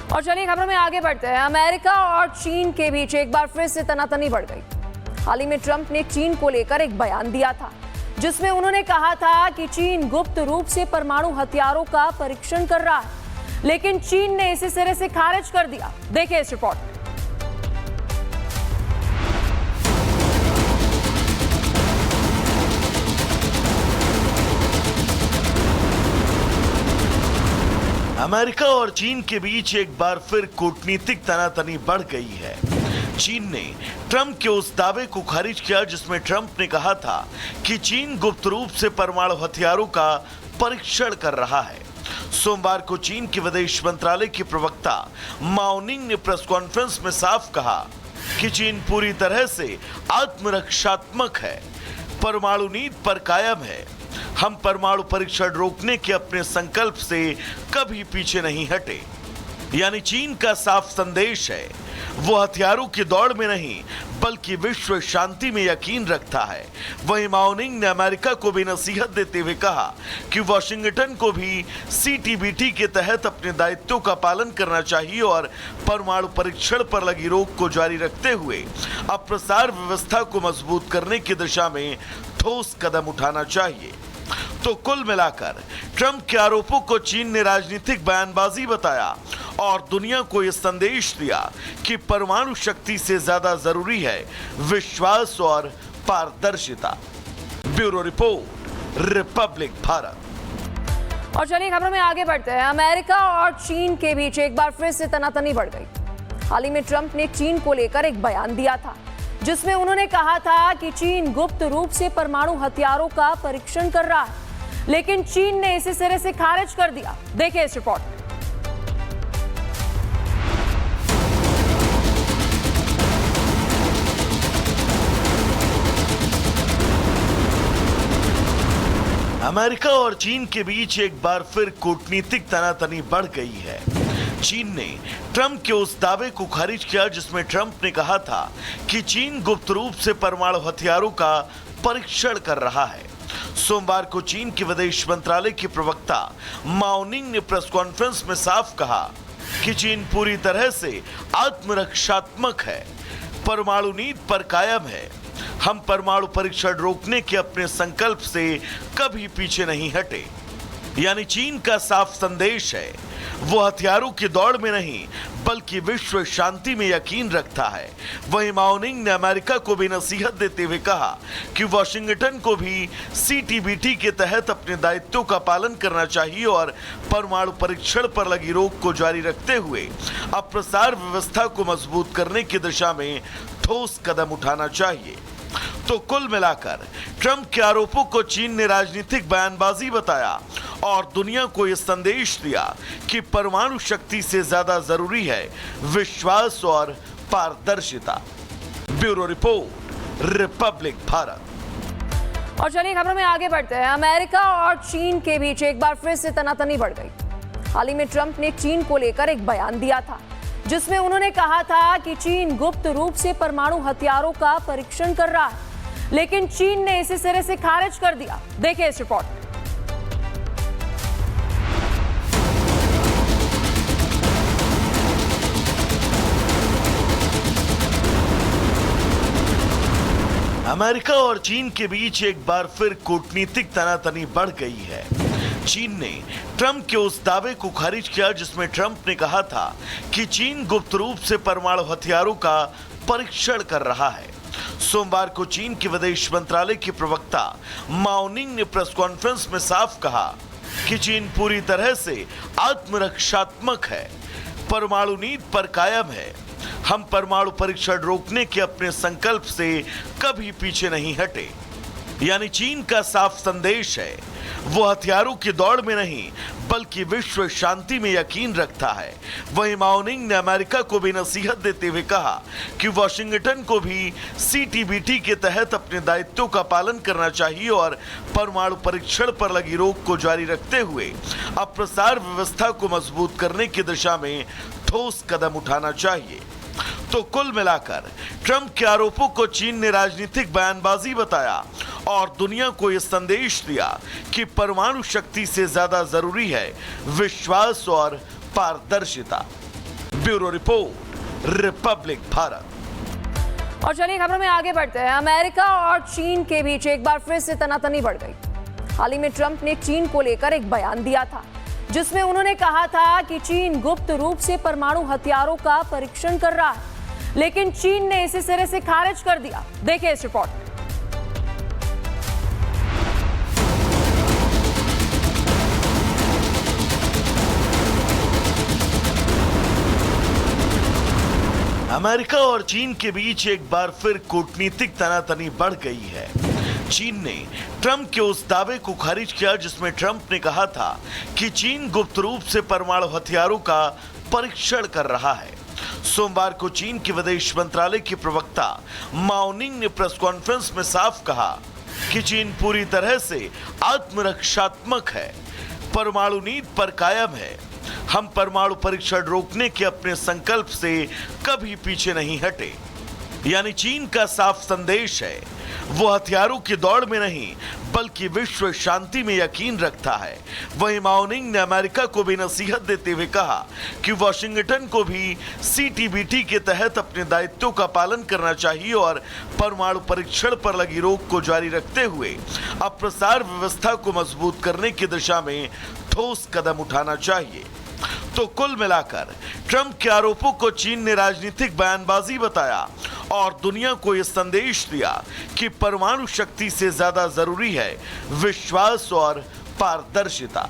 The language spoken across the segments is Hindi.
और चलिए खबरों में आगे बढ़ते हैं। अमेरिका और चीन के बीच एक बार फिर से तनातनी बढ़ गई। हाल ही में ट्रंप ने चीन को लेकर एक बयान दिया था, जिसमें उन्होंने कहा था कि चीन गुप्त रूप से परमाणु हथियारों का परीक्षण कर रहा है, लेकिन चीन ने इसे सिरे से खारिज कर दिया। देखिए इस रिपोर्ट। अमेरिका और चीन के बीच एक बार फिर कूटनीतिक तनातनी बढ़ गई है। चीन ने ट्रंप के उस दावे को खारिज किया जिसमें ट्रंप ने कहा था कि चीन गुप्त रूप से परमाणु हथियारों का परीक्षण कर रहा है। सोमवार को चीन के विदेश मंत्रालय के प्रवक्ता माओ निंग ने प्रेस कॉन्फ्रेंस में साफ कहा कि चीन पूरी तरह से आत्मरक्षात्मक है, परमाणु नीति पर कायम है। हम परमाणु परीक्षण रोकने के अपने संकल्प से कभी पीछे नहीं हटे। यानी चीन का साफ संदेश है, वो हथियारों की दौड़ में नहीं बल्कि विश्व शांति में यकीन रखता है। वहीं माओ निंग ने अमेरिका को भी नसीहत देते हुए कहा कि वाशिंगटन को भी सीटीबीटी के तहत अपने दायित्वों का पालन करना चाहिए और परमाणु परीक्षण पर लगी रोक को जारी रखते हुए अब प्रसार व्यवस्था को मजबूत करने की दिशा में ठोस कदम उठाना चाहिए। तो कुल मिलाकर ट्रंप के आरोपों को चीन ने राजनीतिक बयानबाजी बताया और दुनिया को यह संदेश दिया कि परमाणु शक्ति से ज्यादा जरूरी है विश्वास और पारदर्शिता। Bureau report, Republic Bharat. और चलिए खबरों में आगे बढ़ते हैं। अमेरिका और चीन के बीच एक बार फिर से तनातनी बढ़ गई। हाल ही में ट्रंप ने चीन को लेकर एक बयान दिया था, जिसमें उन्होंने कहा था कि चीन गुप्त रूप से परमाणु हथियारों का परीक्षण कर रहा है, लेकिन चीन ने इसे सिरे से खारिज कर दिया। देखिए इस रिपोर्ट। अमेरिका और चीन के बीच एक बार फिर कूटनीतिक तनातनी बढ़ गई है। चीन ने ट्रंप के उस दावे को खारिज किया जिसमें ट्रंप ने कहा था कि चीन गुप्त रूप से परमाणु हथियारों का परीक्षण कर रहा है। सोमवार को चीन के विदेश मंत्रालय के प्रवक्ता माओ निंग ने प्रेस कॉन्फ्रेंस में साफ कहा कि चीन पूरी तरह से आत्मरक्षात्मक है, परमाणु नीति पर कायम है। हम परमाणु परीक्षण रोकने के अपने संकल्प से कभी पीछे नहीं हटे। यानी चीन का साफ संदेश है, वो हथियारों की दौड़ में नहीं बल्कि विश्व शांति में यकीन रखता है। वहीं माओ निंग ने अमेरिका को भी नसीहत देते हुए कहा कि वाशिंगटन को भी सीटीबीटी के तहत अपने दायित्वों का पालन करना चाहिए और परमाणु परीक्षण पर लगी रोक को जारी रखते हुए अब प्रसार व्यवस्था को मजबूत करने की दिशा में ठोस कदम उठाना चाहिए। तो कुल मिलाकर ट्रंप के आरोपों को चीन ने राजनीतिक बयानबाजी बताया और दुनिया को यह संदेश दिया कि परमाणु शक्ति से ज्यादा जरूरी है विश्वास और पारदर्शिता। Bureau report, Republic Bharat. और चलिए खबरों में आगे बढ़ते हैं। अमेरिका और चीन के बीच एक बार फिर से तनातनी बढ़ गई। हाल ही में ट्रंप ने चीन को लेकर एक बयान दिया था, जिसमें उन्होंने कहा था कि चीन गुप्त रूप से परमाणु हथियारों का परीक्षण कर रहा है, लेकिन चीन ने इसे सिरे से खारिज कर दिया। देखिए इस रिपोर्ट। अमेरिका और चीन के बीच एक बार फिर कूटनीतिक तनातनी बढ़ गई है। चीन ने ट्रंप के उस दावे को खारिज किया जिसमें ट्रंप ने कहा था कि चीन गुप्त रूप से परमाणु हथियारों का परीक्षण कर रहा है। सोमवार को चीन के विदेश मंत्रालय के प्रवक्ता माओ निंग ने प्रेस कॉन्फ्रेंस में साफ कहा कि चीन पूरी तरह से आत्मरक्षात्मक है, परमाणु नीति पर कायम है। हम परमाणु परीक्षण रोकने के अपने संकल्प से कभी पीछे नहीं हटे। यानी चीन का साफ संदेश है, वो हथियारों की दौड़ में नहीं बल्कि विश्व शांति में यकीन रखता है। वहीं माओ निंग ने अमेरिका को भी नसीहत देते हुए कहा कि वाशिंगटन को भी सीटीबीटी के तहत अपने दायित्वों का पालन करना चाहिए और परमाणु परीक्षण पर लगी रोक को जारी रखते हुए अब प्रसार व्यवस्था को मजबूत करने की दिशा में ठोस कदम उठाना चाहिए। तो कुल मिलाकर ट्रंप के आरोपों को चीन ने राजनीतिक बयानबाजी बताया और दुनिया को यह संदेश दिया कि परमाणु शक्ति से ज्यादा जरूरी है विश्वास और पारदर्शिता। Bureau report, Republic Bharat. और चलिए खबरों में आगे बढ़ते हैं। अमेरिका और चीन के बीच एक बार फिर से तनातनी बढ़ गई। हाल ही में ट्रंप ने चीन को लेकर एक बयान दिया था, जिसमें उन्होंने कहा था कि चीन गुप्त रूप से परमाणु हथियारों का परीक्षण कर रहा है, लेकिन चीन ने इसे सिरे से खारिज कर दिया। देखिए इस रिपोर्ट में। अमेरिका और चीन के बीच एक बार फिर कूटनीतिक तनातनी बढ़ गई है। चीन ने ट्रंप के उस दावे को खारिज किया जिसमें ट्रंप ने कहा था कि चीन गुप्त रूप से परमाणु हथियारों का परीक्षण कर रहा है। सोमवार को चीन के विदेश मंत्रालय के प्रवक्ता माओ निंग ने प्रेस कॉन्फ्रेंस में साफ कहा कि चीन पूरी तरह से आत्मरक्षात्मक है, परमाणु नीति पर कायम है। हम परमाणु परीक्षण रोकने के अपने संकल्प से कभी पीछे नहीं हटे। यानी चीन का साफ संदेश है, वो हथियारों की दौड़ में नहीं बल्कि विश्व शांति में यकीन रखता है। वहीं माओ निंग ने अमेरिका को भी नसीहत देते हुए कहा कि वॉशिंगटन को भी सीटीबीटी के तहत अपने दायित्वों का पालन करना चाहिए और परमाणु परीक्षण पर लगी रोक को जारी रखते हुए अब प्रसार व्यवस्था को मजबूत करने की दिशा में ठोस कदम उठाना चाहिए। तो कुल मिलाकर ट्रंप के आरोपों को चीन ने राजनीतिक बयानबाजी बताया और दुनिया को यह संदेश दिया कि परमाणु शक्ति से ज्यादा जरूरी है विश्वास और पारदर्शिता।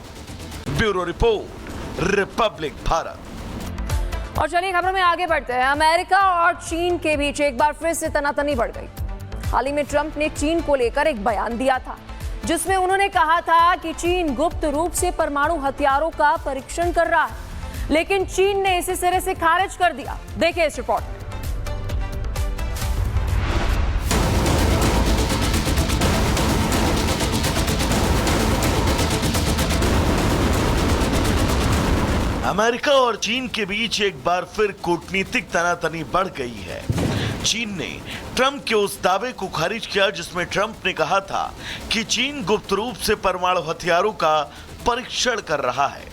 Bureau report, Republic Bharat. और चलिए खबरों में आगे बढ़ते हैं। अमेरिका और चीन के बीच एक बार फिर से तनातनी बढ़ गई। हाल ही में ट्रंप ने चीन को लेकर एक बयान दिया था, जिसमें उन्होंने कहा था कि चीन गुप्त रूप से परमाणु हथियारों का परीक्षण कर रहा है, लेकिन चीन ने इसे सिरे से खारिज कर दिया। देखिए इस रिपोर्ट में। अमेरिका और चीन के बीच एक बार फिर कूटनीतिक तनातनी बढ़ गई है। चीन ने ट्रंप के उस दावे को खारिज किया जिसमें ट्रंप ने कहा था कि चीन गुप्त रूप से परमाणु हथियारों का परीक्षण कर रहा है।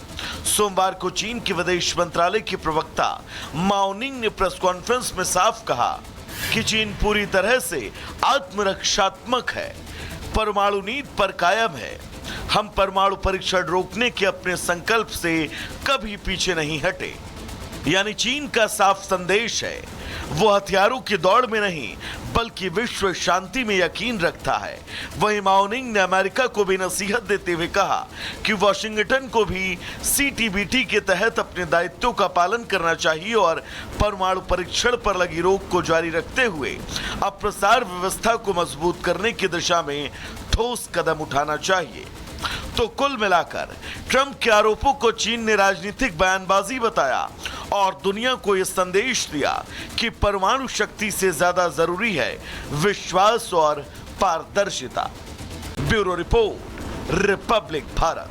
सोमवार को चीन के विदेश मंत्रालय के प्रवक्ता माओ निंग ने प्रेस कॉन्फ्रेंस में साफ कहा कि चीन पूरी तरह से आत्मरक्षात्मक है, परमाणु नीति पर कायम है। हम परमाणु परीक्षण रोकने के अपने संकल्प से कभी पीछे नहीं हटे। यानी चीन का साफ संदेश है, वो हथियारों की दौड़ में नहीं बल्कि विश्व शांति में यकीन रखता है। वहीं माओ निंग ने अमेरिका को भी नसीहत देते हुए कहा कि वॉशिंगटन को भी सीटीबीटी के तहत अपने दायित्वों का पालन करना चाहिए और परमाणु परीक्षण पर लगी रोक को जारी रखते हुए अब प्रसार व्यवस्था को मजबूत करने की दिशा में ठोस कदम उठाना चाहिए। तो कुल मिलाकर ट्रंप के आरोपों को चीन ने राजनीतिक बयानबाजी बताया और दुनिया को यह संदेश दिया कि परमाणु शक्ति से ज्यादा जरूरी है विश्वास और पारदर्शिता। Bureau report, Republic Bharat.